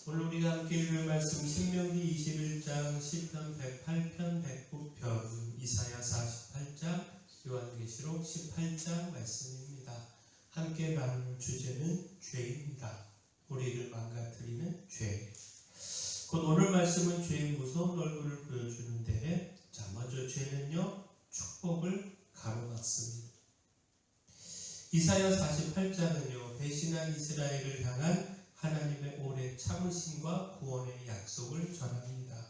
오늘 우리가 함께 읽을 말씀 신명기 21장, 시편 108편, 109편, 이사야 48장, 요한계시록 18장 말씀입니다. 함께 나눌 주제는 죄입니다. 우리를 망가뜨리는 죄. 곧 오늘 말씀은 죄의 무서운 얼굴을 보여주는데, 먼저 죄는요, 축복을 가로막습니다. 이사야 48장은요, 배신한 이스라엘을 향한 하나님의 오래 참으심과 구원의 약속을 전합니다.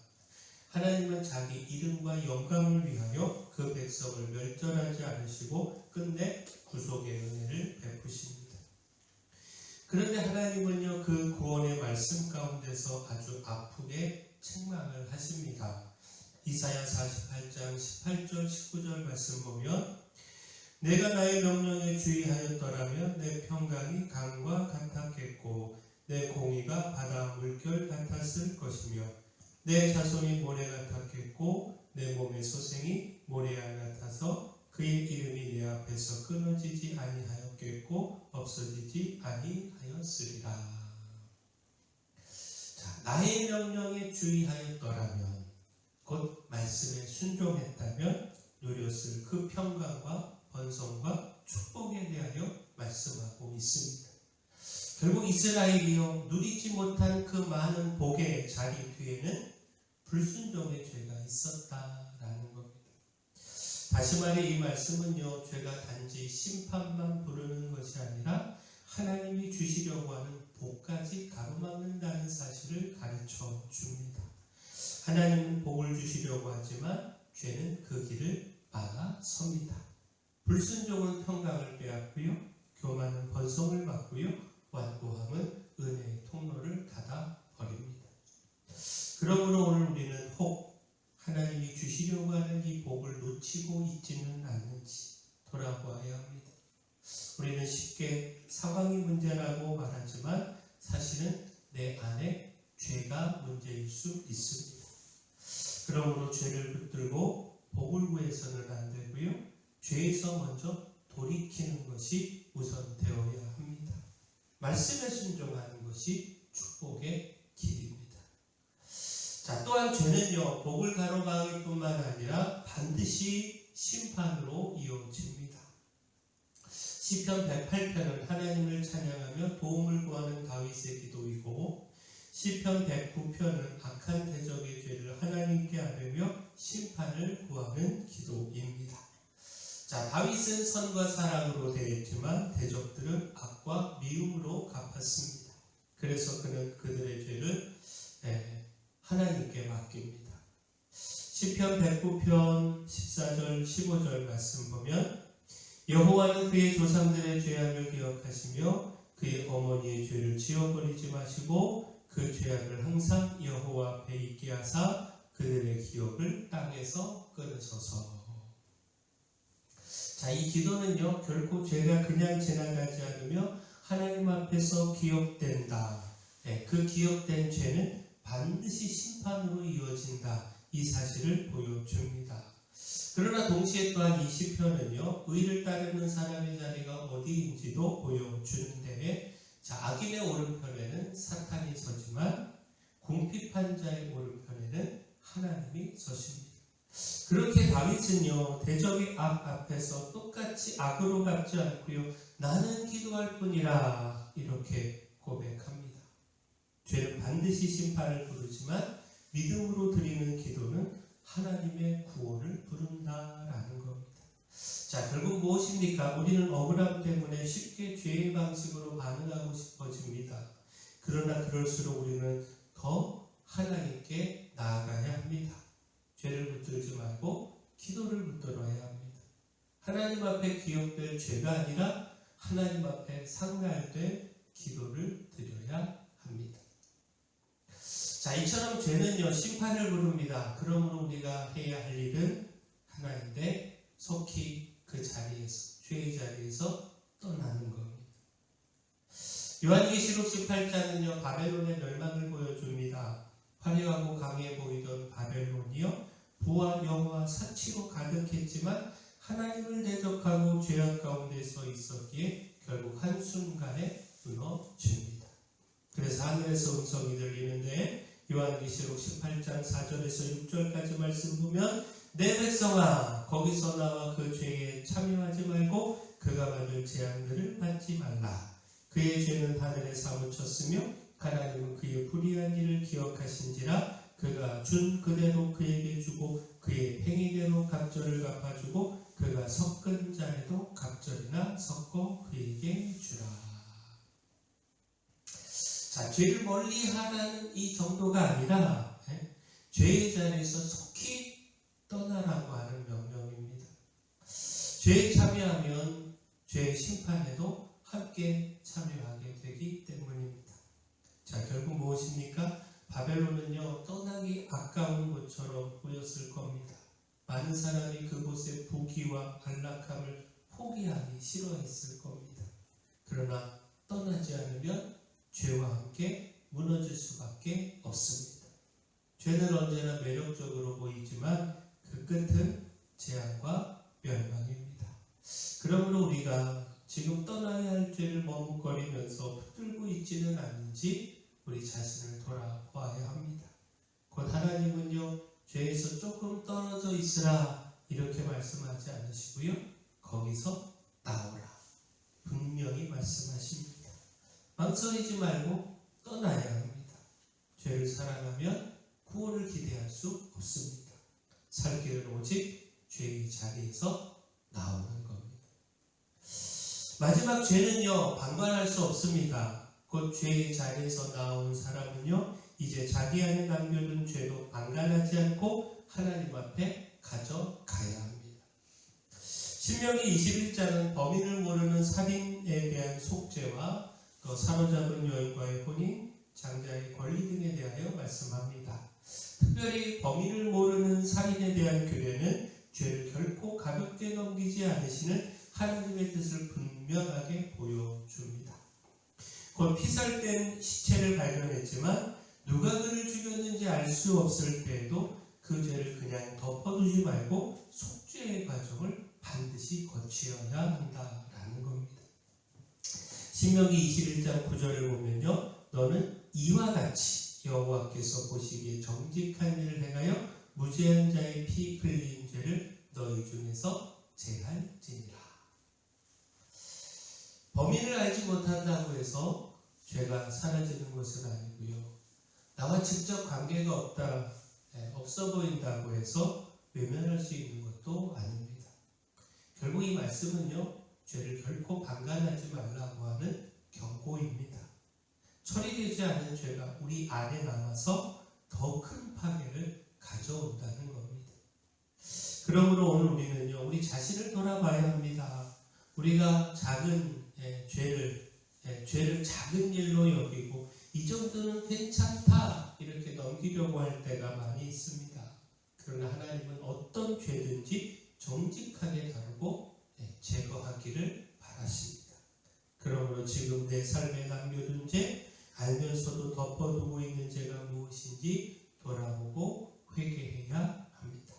하나님은 자기 이름과 영광을 위하여 그 백성을 멸절하지 않으시고 끝내 구속의 은혜를 베푸십니다. 그런데 하나님은요, 그 구원의 말씀 가운데서 아주 아프게 책망을 하십니다. 이사야 48장 18절 19절 말씀 보면, 내가 나의 명령에 주의하였더라면 내 평강이 강과 같았겠고 내 공의가 바다 물결 같았을 것이며 내 자손이 모래 같았겠고 내 몸의 소생이 모래알 같아서 그의 이름이 내 앞에서 끊어지지 아니하였겠고 없어지지 아니하였으리라. 나의 명령에 주의하였더라면, 곧 말씀에 순종했다면 누렸을 그 평강과 번성과 축복에 대하여 말씀하고 있습니다. 결국 이스라엘이요, 누리지 못한 그 많은 복의 자리 뒤에는 불순종의 죄가 있었다라는 겁니다. 다시 말해 이 말씀은요, 죄가 단지 심판만 부르는 것이 아니라 하나님이 주시려고 하는 복까지 가로막는다는 사실을 가르쳐 줍니다. 하나님은 복을 주시려고 하지만 죄는 그 길을 막아섭니다. 불순종은 평강을 빼앗고요, 교만은 번성을 막고요, 완고함은 은혜의 통로를 닫아버립니다. 그러므로 오늘 우리는 혹 하나님이 주시려고 하는 이 복을 놓치고 있지는 않는지 돌아보아야 합니다. 우리는 쉽게 상황이 문제라고 말하지만 사실은 내 안에 죄가 문제일 수 있습니다. 그러므로 죄를 붙들고 복을 구해서는 안 되고요, 죄에서 먼저 돌이키는 것이 우선 되어야 합니다. 말씀에 순종하는 것이 축복의 길입니다. 또한 죄는요, 복을 가로막을 뿐만 아니라 반드시 심판으로 이어집니다. 시편 108편은 하나님을 찬양하며 도움을 구하는 다윗의 기도이고, 시편 109편은 악한 대적의 죄를 하나님께 아뢰며 심판을 구하는 기도입니다. 다윗은 선과 사랑으로 대했지만 대적들은 악과 미움으로 갚았습니다. 그래서 그는 그들의 죄를 하나님께 맡깁니다. 시편 109편 14절 15절 말씀 보면, 여호와는 그의 조상들의 죄악을 기억하시며 그의 어머니의 죄를 지워버리지 마시고 그 죄악을 항상 여호와 앞에 있게 하사 그들의 기억을 땅에서 끊으소서. 이 기도는요, 결코 죄가 그냥 지나가지 않으며 하나님 앞에서 기억된다. 그 기억된 죄는 반드시 심판으로 이어진다. 이 사실을 보여줍니다. 그러나 동시에 또한 이 시편은요, 의를 따르는 사람의 자리가 어디인지도 보여주는데, 악인의 오른편에는 사탄이 서지만 궁핍한 자의 오른편에는 하나님이 서십니다. 그렇게 다윗은요, 대적의 악 앞에서 똑같이 악으로 갚지 않고요, 나는 기도할 뿐이라 이렇게 고백합니다. 죄는 반드시 심판을 부르지만 믿음으로 드리는 기도는 하나님의 구원을 부른다라는 겁니다. 결국 무엇입니까? 우리는 억울함 때문에 쉽게 죄의 방식으로 반응하고 싶어집니다. 그러나 그럴수록 우리는 더 하나님께 나아가야 합니다. 죄를 붙들지 말고 기도를 붙들어야 합니다. 하나님 앞에 기억될 죄가 아니라 하나님 앞에 상달된 기도를 드려야 합니다. 이처럼 죄는요, 심판을 부릅니다. 그러므로 우리가 해야 할 일은 하나인데 속히 그 자리에서, 죄의 자리에서 떠나는 겁니다. 요한계시록 18장은요, 바벨론의 멸망을 보여줍니다. 화려하고 강해 보이던 바벨론이요, 부와 영화 사치로 가득했지만 하나님을 대적하고 죄악 가운데 서 있었기에 결국 한순간에 무너집니다. 그래서 하늘에서 음성이 들리는데 요한계시록 18장 4절에서 6절까지 말씀 보면 내 백성아 거기서 나와 그 죄에 참여하지 말고 그가 만들 재앙들을 받지 말라. 그의 죄는 하늘에 사무쳤으며 하나님은 그의 불의한 일을 기억하신지라. 그가 준 그대로 그에게 주고 그의 행위대로 갑절을 갚아주고 그가 섞은 잔에도 갑절이나 섞어 그에게 주라. 자, 죄를 멀리하라는 이 정도가 아니라 죄의 자리에서 속히 떠나라고 하는 명령입니다. 죄에 참여하면 죄의 심판에도 함께 참여하게 되기 때문입니다. 자, 결국 무엇입니까? 바벨론은요, 떠나기 아까운 곳처럼 보였을 겁니다. 많은 사람이 그곳의 부귀와 안락함을 포기하기 싫어했을 겁니다. 그러나 떠나지 않으면 죄와 함께 무너질 수밖에 없습니다. 죄는 언제나 매력적으로 보이지만 그 끝은 재앙과 멸망입니다. 그러므로 우리가 지금 떠나야 할 죄를 머뭇거리면서 붙들고 있지는 않는지 우리 자신을 돌아보아야 합니다. 곧 하나님은요, 죄에서 조금 떨어져 있으라 이렇게 말씀하지 않으시고요, 거기서 나오라 분명히 말씀하십니다. 망설이지 말고 떠나야 합니다. 죄를 사랑하면 구원을 기대할 수 없습니다. 살 길은 오직 죄의 자리에서 나오는 겁니다. 마지막 죄는요, 방관할 수 없습니다. 곧 죄의 자리에서 나온 사람은요, 이제 자기 안에 남겨둔 죄도 방관하지 않고 하나님 앞에 가져가야 합니다. 신명기 21장은 범인을 모르는 살인에 대한 속죄와 또 사로잡은 여인과의 혼인, 장자의 권리 등에 대하여 말씀합니다. 특별히 범인을 모르는 살인에 대한 규례는 죄를 결코 가볍게 넘기지 않으시는 하나님의 뜻을 분명하게 보여줍니다. 곧 피살된 시체를 발견했지만 누가 그를 죽였는지 알 수 없을 때에도 그 죄를 그냥 덮어두지 말고 속죄의 과정을 반드시 거치어야 한다라는 겁니다. 신명기 21장 9절을 보면요, 너는 이와 같이 여호와께서 보시기에 정직한 일을 행하여 무죄한 자의 피 흘린 죄를 너희 중에서 제할지니라. 범인을 알지 못한다고 해서 죄가 사라지는 것은 아니고요, 나와 직접 관계가 없어 보인다고 해서 외면할 수 있는 것도 아닙니다. 결국 이 말씀은요, 죄를 결코 방관하지 말라고 하는 경고입니다. 처리되지 않은 죄가 우리 안에 남아서 더 큰 파괴를 가져온다는 겁니다. 그러므로 오늘 우리는요, 우리 자신을 돌아봐야 합니다. 우리가 작은 죄를 작은 일로 여기고 이 정도는 괜찮다 이렇게 넘기려고 할 때가 많이 있습니다. 그러나 하나님은 어떤 죄든지 정직하게 다루고 제거하기를 바라십니다. 그러므로 지금 내 삶에 남겨둔 죄, 알면서도 덮어두고 있는 죄가 무엇인지 돌아보고 회개해야 합니다.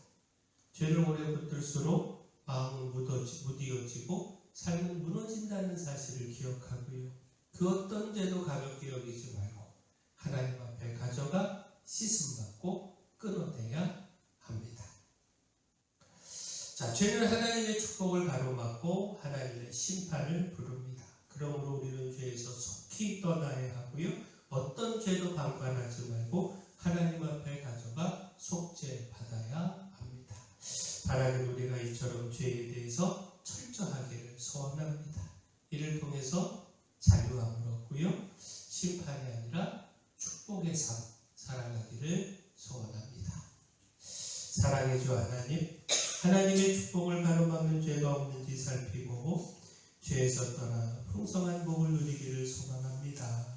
죄를 오래 붙들수록 마음은 무디어지고 삶은 무너진다는 사실을 기억하고요, 그 어떤 죄도 가볍게 여기지 말고 하나님 앞에 가져가 씻음받고 끊어내야 합니다. 자, 죄는 하나님의 축복을 가로막고 하나님의 심판을 부릅니다. 그러므로 우리는 죄에서 속히 떠나야 하고요, 어떤 죄도 방관하지 말고 하나님 앞에 가져가 속죄받아야 합니다. 바라는 우리가 이처럼 죄에 대해서 철저하기를 소원합니다. 이를 통해서 자유함을 얻고요, 심판이 아니라 축복의 삶 살아가기를 소원합니다. 사랑의 주 하나님, 하나님의 축복을 가로막는 죄가 없는지 살피고 죄에서 떠나 풍성한 복을 누리기를 소망합니다.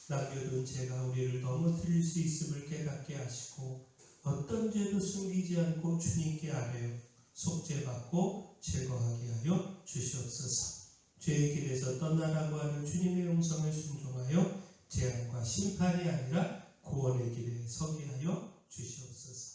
남겨둔 죄가 우리를 넘어뜨릴 수 있음을 깨닫게 하시고 어떤 죄도 숨기지 않고 주님께 아뢰어 속죄받고 제거하게 하여 주시옵소서. 죄의 길에서 떠나라고 하는 주님의 음성을 순종하여 재앙과 심판이 아니라 구원의 길에 서게 하여 주시옵소서.